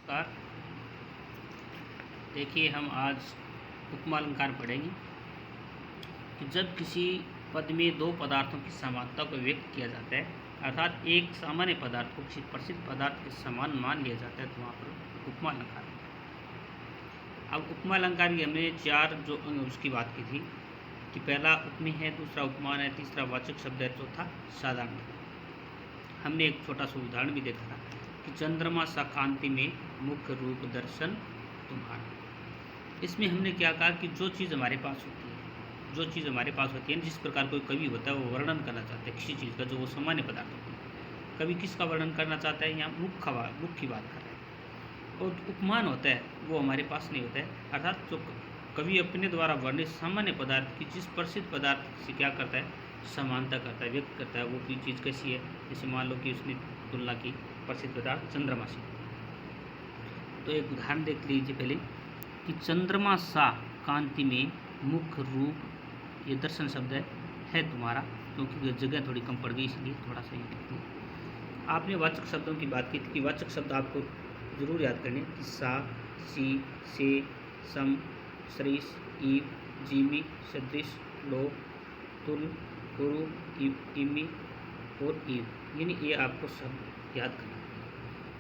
नमस्कार। देखिए, हम आज उपमा अलंकार पढ़ेंगे कि जब किसी पद में दो पदार्थों की समानता को व्यक्त किया जाता है, अर्थात एक सामान्य पदार्थ को किसी प्रसिद्ध पदार्थ के समान मान लिया जाता है, तो वहाँ पर उपमा अलंकार होता है। अब उपमा अलंकार की हमने चार जो उसकी बात की थी कि पहला उपमेय है, दूसरा उपमान है, तीसरा वाचक शब्द है, चौथा साधारण। हमने एक छोटा सा उदाहरण भी देखा था कि चंद्रमा सा कांति में मुख्य रूप दर्शन तुम्हारा। इसमें हमने क्या कहा कि जो चीज़ हमारे पास होती है जिस प्रकार कोई कवि होता है वो वर्णन करना चाहता है किसी चीज़ का, जो वो सामान्य पदार्थ होती है। कवि किसका वर्णन करना चाहता है, यहाँ मुख्य की बात कर रहा है। और उपमान होता है वो हमारे पास नहीं होता है, अर्थात जो कवि अपने द्वारा वर्णित सामान्य पदार्थ की जिस प्रसिद्ध पदार्थ से क्या करता है, समानता करता है, व्यक्त करता है। वो कोई चीज़ कैसी है, जैसे मान लो कि उसने तुलना की प्रसिद्ध पदार्थ चंद्रमा से। तो एक उदाहरण देख लीजिए पहले कि चंद्रमा सा कांति में मुख्य रूप, ये दर्शन शब्द है तुम्हारा, क्योंकि जगह थोड़ी कम पड़ गई इसलिए थोड़ा सा ये लिखते हैं। आपने वाचक शब्दों की बात की थी कि वाचक शब्द आपको जरूर याद करने कि सा, सी, से, सम, सरिस, ईव, जीमी, सदृश, लो, तुल, गुरु, इमी और ईव, यानी ये आपको शब्द याद करना।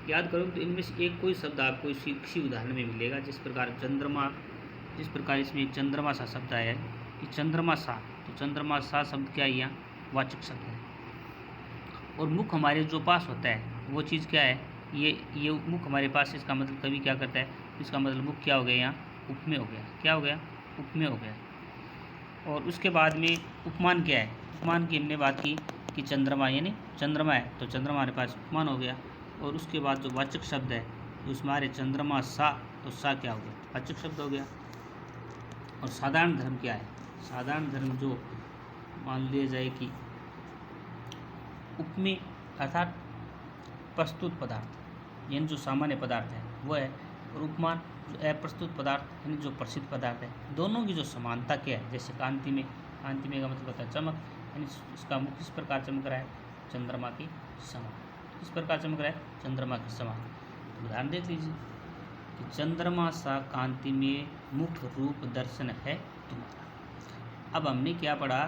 याद करो तो इनमें से एक कोई शब्द आपको किसी उदाहरण में मिलेगा। जिस प्रकार इसमें चंद्रमा सा शब्द आया है कि चंद्रमा सा, तो चंद्रमा सा शब्द क्या है, यहाँ वाचक शब्द है। और मुख हमारे जो पास होता है वो चीज़ क्या है, ये मुख हमारे पास, इसका मतलब कभी क्या करता है, इसका मतलब मुख क्या हो गया, यहाँ उपमेय हो गया। क्या हो गया, उपमेय हो गया। और उसके बाद में उपमान क्या है, उपमान की हमने बात की कि चंद्रमा, यानी चंद्रमा है तो चंद्रमा हमारे पास उपमान हो गया। और उसके बाद जो वाचक शब्द है तो उसमें हमारे चंद्रमा सा, तो सा क्या हो गया, वाचक शब्द हो गया। और साधारण धर्म क्या है, साधारण धर्म जो मान लिया जाए कि उपमेय अर्थात प्रस्तुत पदार्थ, यानी जो सामान्य पदार्थ है वो है। और उपमान जो अप्रस्तुत पदार्थ, यानी जो प्रसिद्ध पदार्थ है। दोनों की जो समानता क्या है, जैसे कांति में का मतलब होता है चमक, यानी इसका मुख किस प्रकार चमक रहा है, चंद्रमा के समान। किस प्रकार चमक रहा है, चंद्रमा के समान। तो उदाहरण देख लीजिए कि चंद्रमा सा कांति में मुख्य रूप दर्शन है तुम्हारा। अब हमने क्या पढ़ा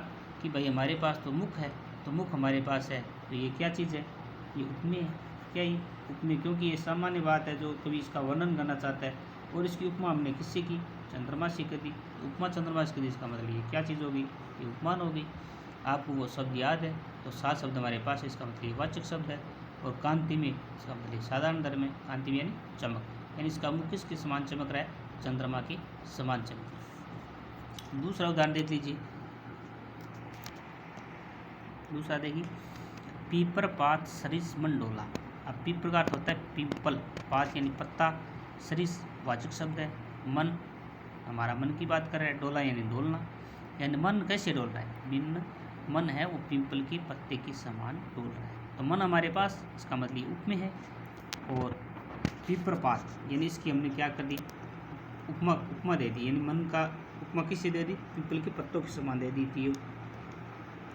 कि भाई हमारे पास तो मुख है, तो मुख हमारे पास है, तो ये क्या चीज़ है, ये उपमेय है। क्या ये उपमेय, क्योंकि ये सामान्य बात है जो कभी इसका वर्णन करना चाहता है। और इसकी उपमा हमने किससे की, चंद्रमा से कर दी। उपमा चंद्रमा से कर दी, इसका मतलब ये क्या चीज़ होगी, ये उपमान होगी। आपको वो शब्द याद है, तो सात शब्द हमारे पास है, इसका मतलब ये वाचक शब्द है। और कांति में, इसका मतलब साधारण धर्म है। कांति में यानी चमक, यानी इसका मुख किसके समान चमक रहा है, चंद्रमा के समान चमक। दूसरा उदाहरण देख लीजिए, दूसरा देखिए, पीपर पात सरिस मन डोला। अब पीपर का अर्थ होता है पिंपल, पात यानी पत्ता, सरिस वाचक शब्द है, मन हमारा मन की बात कर रहा है, डोला यानी डोलना। यानी मन कैसे डोल रहा है, मन है वो पिंपल के पत्ते के समान डोल रहा है। तो मन हमारे पास, इसका मतलब उपमेय है। और पीपर पात, यानी इसकी हमने क्या कर दी, उपमा दे दी, यानी मन का उपमा किससे दे दी, पीपल के पत्तों के समान दे दी थी।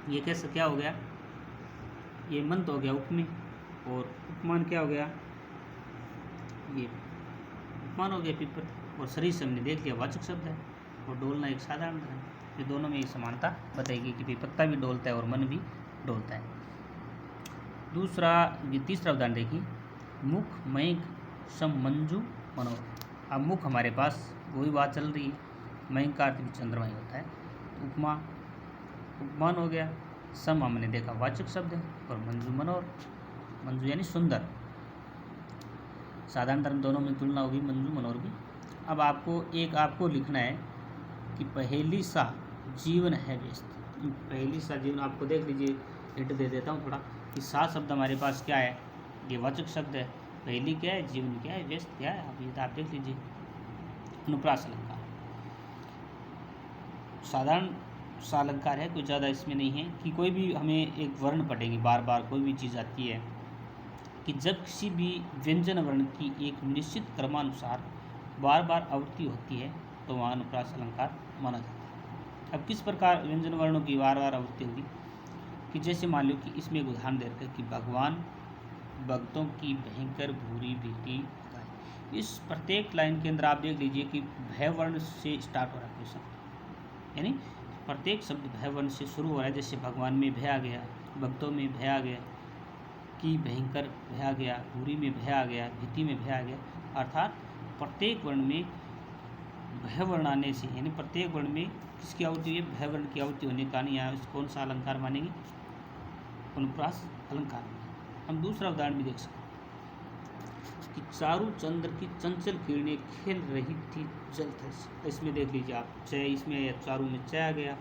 ये कैसे क्या हो गया, ये मन तो हो गया उपमेय, और उपमान क्या हो गया, ये उपमान हो गया पीपर। और शरीर से हमने देख लिया वाचक शब्द है, और डोलना एक साधारण है। ये दोनों में एक समानता बताएगी कि भाई पत्ता भी डोलता है और मन भी डोलता है। तीसरा उदाहरण देखिए, मुख मयंक सम मंजू मनोहर। अब मुख हमारे पास वही बात चल रही है, मयंक का अर्थ भी चंद्रमा ही होता है। उपमान हो गया। सम हमने देखा वाचक शब्द है, और मंजू मनोहर, मंजू यानी सुंदर। साधारण धर्म दोनों में तुलना होगी, मंजू मनोहर भी। अब आपको लिखना है कि पहेली सा जीवन है व्यस्त। पहेली सा जीवन, आपको देख लीजिए, हिंट दे देता हूँ थोड़ा कि सा शब्द हमारे पास क्या है, ये वाचक शब्द है। पहेली क्या है, जीवन क्या है, व्यस्त क्या है, आप देख लीजिए, अनुप्रास अलंकार, साधारण सा अलंकार है, कोई ज़्यादा इसमें नहीं है। कि कोई भी हमें एक वर्ण पढ़ेंगे, बार बार कोई भी चीज़ आती है कि जब किसी भी व्यंजन वर्ण की एक निश्चित क्रमानुसार बार बार आवृत्ति होती है तो वहाँ अनुप्रास अलंकार माना जाता है। अब किस प्रकार व्यंजन वर्णों की बार बार आवृत्ति होगी, कि जैसे मान लो कि इसमें एक उदाहरण दे रखा है कि भगवान भक्तों की भयंकर भूरी बेटी गाय। इस प्रत्येक लाइन के अंदर आप देख लीजिए कि भय वर्ण से स्टार्ट हो रहा है क्वेश्चन, यानी प्रत्येक शब्द भय वर्ण से शुरू हो रहा है। जैसे भगवान में भय आ गया, भक्तों में भय आ गया, कि भयंकर भय आ गया, बुरी में भय आ गया, भीति में भय आ गया। अर्थात प्रत्येक वर्ण में भय वर्ण आने से, यानी प्रत्येक वर्ण में किसकी आवृत्ति हुई है, भय वर्ण की आवृत्ति होने के कारण यहाँ कौन सा अलंकार मानेंगे, अनुप्रास अलंकार। हम दूसरा उदाहरण भी देख सकते हैं कि चारु चंद्र की चंचल किरणें खेल रही थी जल थल से। इसमें देख लीजिए आप, चय इसमें चारु में चय आ गया,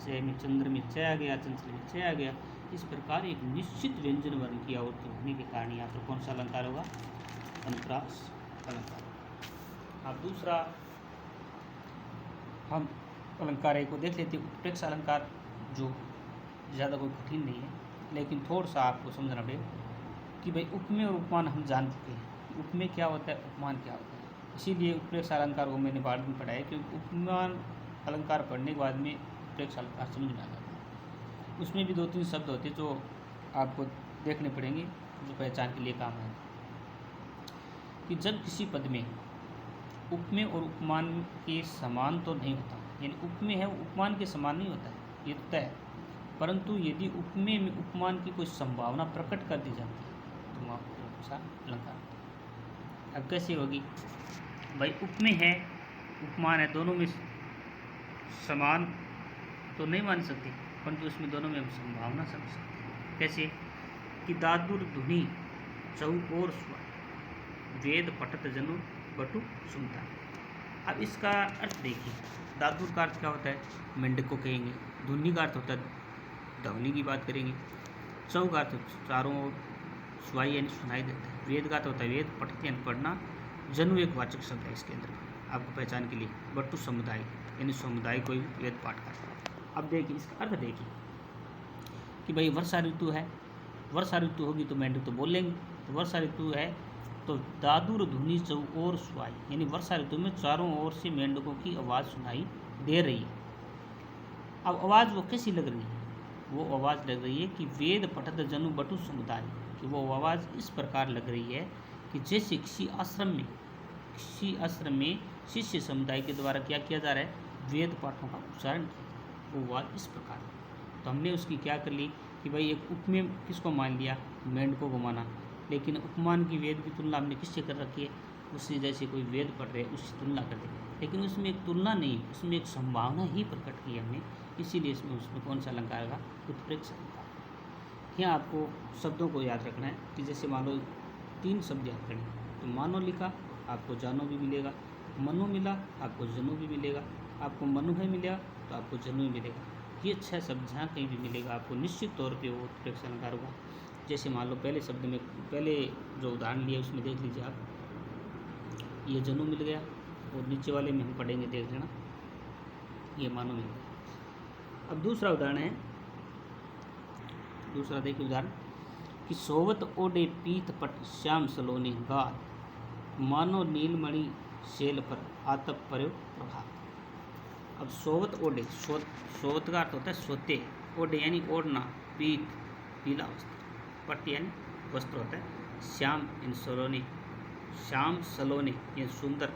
चय में चंद्र में चय आ गया, चंचल में चय आ गया। इस प्रकार एक निश्चित व्यंजन वर्ण की आवृत्ति होने के कारण यहाँ पर कौन सा अलंकार होगा, अनुप्रास अलंकार। अब दूसरा हम अलंकार एक को देख लेते हैं, उत्प्रेक्ष अलंकार, जो ज़्यादा कोई कठिन नहीं है, लेकिन थोड़ा सा आपको समझना पड़ेगा कि भाई उपमेय और उपमान हम जान चुके हैं, उपमेय क्या होता है, उपमान क्या होता है। इसीलिए उत्प्रेक्ष अलंकार को मैंने बाद में पढ़ाया, क्योंकि उपमान अलंकार पढ़ने के बाद में उत्प्रेक्ष अलंकार समझ में आ जाता है। उसमें भी 2-3 शब्द होते हैं जो आपको देखने पड़ेंगे, जो पहचान के लिए काम है। कि जब किसी पद में उपमेय और उपमान के समान तो नहीं होता, यानी उपमेय है वो उपमान के समान नहीं होता है, ये तो तय है। परंतु यदि उपमेय में उपमान की कोई संभावना प्रकट कर दी जाती है तो वहाँ पर अलंकार। अब कैसे होगी भाई, उपमेय है उपमान है, दोनों में समान तो नहीं मान सकते, परंतु उसमें दोनों में हम संभावना समझ सकते हैं। कैसे कि दादुर धुनी चौकोर स्वर, वेद पठत जनु बटु सुनता। अब इसका अर्थ देखिए, दादुर का अर्थ क्या होता है, मेंढक को कहेंगे। धुनी का अर्थ होता है ध्वनि की बात करेंगे। चौ का अर्थ चारों ओर सुनाई यानी सुनाई देता है। वेद का अर्थ होता है वेद, पठत यानी पढ़ना। जनु एक वाचक शब्द है इसके अंदर आपको पहचान के लिए। बटु समुदाय यानी समुदाय कोई वेद पाठ करता है। अब देखिए इसका अर्थ देखिए कि भाई वर्षा ऋतु है, वर्षा ऋतु होगी तो मेंढक तो बोलेंगे, तो वर्षा ऋतु है तो दादुर धुनी चौकोर सुनाई, यानी वर्षा ऋतु में चारों ओर से मेंढकों की आवाज़ सुनाई दे रही है। अब आवाज़ वो कैसी लग रही है, वो आवाज़ लग रही है कि वेद पठत जनु बटु समुदाय, कि वो आवाज़ इस प्रकार लग रही है कि जैसे किसी आश्रम में शिष्य समुदाय के द्वारा क्या किया जा रहा है, वेद पाठों का उच्चारण किया, वो आवाज़ इस प्रकार। तो हमने उसकी क्या कर ली कि भाई एक उपमेय किसको मान लिया, मेंढकों को माना, लेकिन उपमान की वेद की तुलना हमने किससे कर रखी है, उससे जैसे कोई वेद पढ़ रहे उससे तुलना कर दी, लेकिन उसमें एक तुलना नहीं, उसमें एक संभावना ही प्रकट की हमने, इसीलिए उसमें कौन सा अलंकार होगा, उत्प्रेक्ष अलंकार। यहाँ आपको शब्दों को याद रखना है कि जैसे मान लो 3 शब्द याद करें, तो मानो लिखा आपको जानो भी मिलेगा, मनु मिला आपको जनु भी मिलेगा, आपको मनु है मिलेगा तो आपको जनु ही मिलेगा। ये 6 शब्द जहाँ कहीं भी मिलेगा आपको निश्चित तौर पे वो उत्प्रेक्ष अलंकार होगा। जैसे मान लो पहले शब्द में, पहले जो उदाहरण लिया उसमें देख लीजिए आप, ये जनु मिल गया, और नीचे वाले में हम पढ़ेंगे, देख लेना, ये मानो मिल गया। अब दूसरा उदाहरण है, दूसरा देखिए उदाहरण कि सोवत ओडे पीत पट श्याम सलोनी गाल, मानो नीलमणि शैल पर आतप पर्यो प्रभात। अब सोवत ओडे, सोवत का अर्थ होता है सोते, ओडे यानी ओढ़ना, पीत पीला वस्त्र, पट यानी वस्त्र होता है, श्याम यानी सलोनी, श्याम सलोनी यानी सुंदर,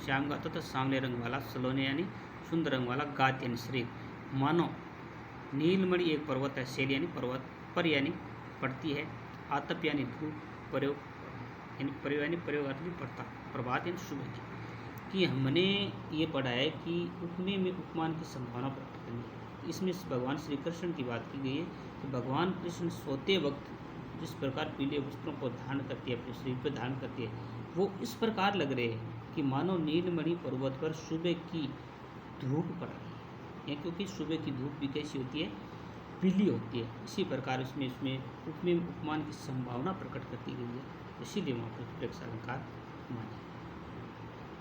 श्याम का तो सांवले रंग वाला, सलोनी यानी सुंदर रंग वाला, गात यानी शरीर, मानो नीलमणि एक पर्वत है, शैल यानी पर्वत, पर यानी पड़ती है, आतप यानी धूप, प्रयोग यानी प्रयोग यानी प्रयोग अर्थ भी पड़ता, प्रभात यानी सुबह की। कि हमने ये पढ़ा है कि उपमेय में उपमान की संभावना प्रकट करनी है। इसमें भगवान श्री कृष्ण की बात की गई है कि भगवान कृष्ण सोते वक्त जिस प्रकार पीले वस्त्रों को धारण करती है, अपने शरीर पर धारण करती है, वो इस प्रकार लग रहे हैं कि मानो नीलमणि पर्वत पर सुबह की धूप पड़ रही है, क्योंकि सुबह की धूप भी कैसी होती है, पीली होती है। इसी प्रकार इसमें उपमेय उपमान की संभावना प्रकट करती गई है, इसीलिए वहाँ पर उत्प्रेक्ष अलंकार माने।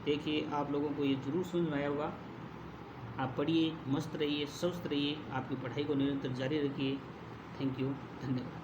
देखिए आप लोगों को ये जरूर समझ में आया होगा। आप पढ़िए, मस्त रहिए, स्वस्थ रहिए, आपकी पढ़ाई को निरंतर जारी रखिए। थैंक यू, धन्यवाद।